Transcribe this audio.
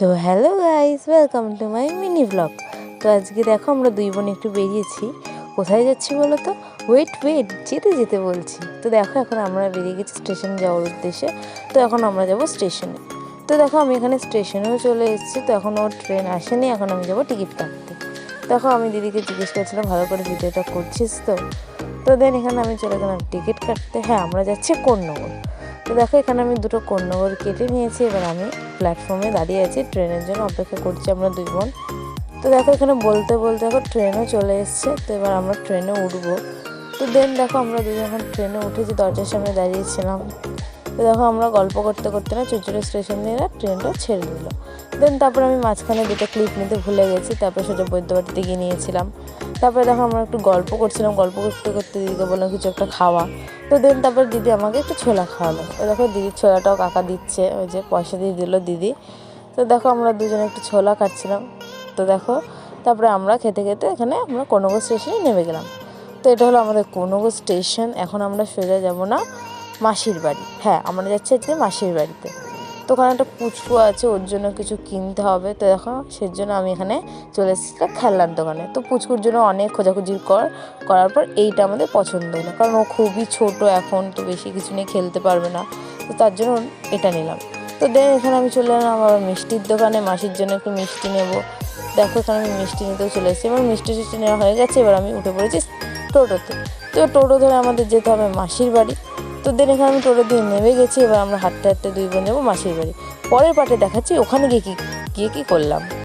তো hello guys, welcome to my mini blog. তো আজকে দেখো আমরা দুই বোন একটু বেরিয়েছি। কোথায় যাচ্ছি বলো তো? ওয়েট যেতে যেতে বলছি। তো দেখো এখন আমরা বেরিয়ে গেছি স্টেশনে যাওয়ার উদ্দেশ্যে। তো এখন আমরা যাব স্টেশনে। তো দেখো আমি এখানে স্টেশনেও চলে এসেছি। তো এখন ওর ট্রেন আসেনি, এখন আমি যাবো টিকিট কাটতে। দেখো আমি দিদিকে জিজ্ঞেস করছিলাম ভালো করে ভিডিওটা করছিস তো? তো দেন এখানে আমি চলে গেলাম টিকিট কাটতে। হ্যাঁ, আমরা যাচ্ছি কোন্নগর। তো দেখো এখানে আমি দুটো কোন্নগর কেটে নিয়েছি। এবার আমি প্ল্যাটফর্মে দাঁড়িয়ে আছি, ট্রেনের জন্য অপেক্ষা করছি আমরা দুই বোন। তো দেখো এখানে বলতে বলতে দেখো ট্রেনও চলে এসছে। তো এবার আমরা ট্রেনে উঠবো। তো দেন দেখো আমরা দুজন এখন ট্রেনে উঠেছি, দরজার সামনে দাঁড়িয়েছিলাম। তো দেখো আমরা গল্প করতে করতে না চুচুড়া স্টেশন দিয়ে না ট্রেনটা ছেড়ে দিল। দেন তারপর আমি মাঝখানে দুটো ক্লিপ নিতে ভুলে গেছি, তারপরে সোজা বৈদ্যবাটিতে গিয়ে নিয়েছিলাম। তারপরে দেখো আমরা একটু গল্প করছিলাম, গল্প করতে করতে দিদিকে বললাম কিছু একটা খাওয়া। তো দেন তারপর দিদি আমাকে একটু ছোলা খাওয়ালো। ওই দেখো দিদির ছোলাটাও কাকা দিচ্ছে, ওই যে পয়সা দিয়ে দিল দিদি। তো দেখো আমরা দুজনে একটু ছোলা খাচ্ছিলাম। তো দেখো তারপরে আমরা খেতে খেতে এখানে আমরা কোন্নগর স্টেশনে নেমে গেলাম। তো এটা হলো আমাদের কোন্নগর স্টেশন। এখন আমরা সোজা যাব না মাসির বাড়ি। হ্যাঁ, আমরা যাচ্ছি আজকে মাসির বাড়িতে। তো ওখানে একটা পুচকু আছে, ওর জন্য কিছু কিনতে হবে। তো দেখো সেজন্য আমি এখানে চলে এসেছিলাম খেলনার দোকানে। তো পুচকুর জন্য অনেক খোঁজাখুঁজি করার পর এইটা আমাদের পছন্দ হলো, কারণ ও খুবই ছোট এখন, তো বেশি কিছু নিয়ে খেলতে পারবে না। তো তার জন্য এটা নিলাম। তো দেন এখানে আমি চলে এলাম আবার মিষ্টির দোকানে, মাসির জন্য একটু মিষ্টি নেব। দেখো এখানে আমি মিষ্টি নিতেও চলে এসেছি। এবার মিষ্টি নেওয়া হয়ে গেছে, এবার আমি উঠে পড়েছি টোটোতে। তো টোটো ধরে আমাদের যেতে হবে মাসির বাড়ি। তো দেন এখানে আমি টোটো দিয়ে নেমে গেছি। এবার আমরা হাঁটতে হাঁটতে দুই বোন যাবো মাসির বাড়ি। পরের পার্টে দেখাচ্ছি ওখানে গিয়ে কী করলাম।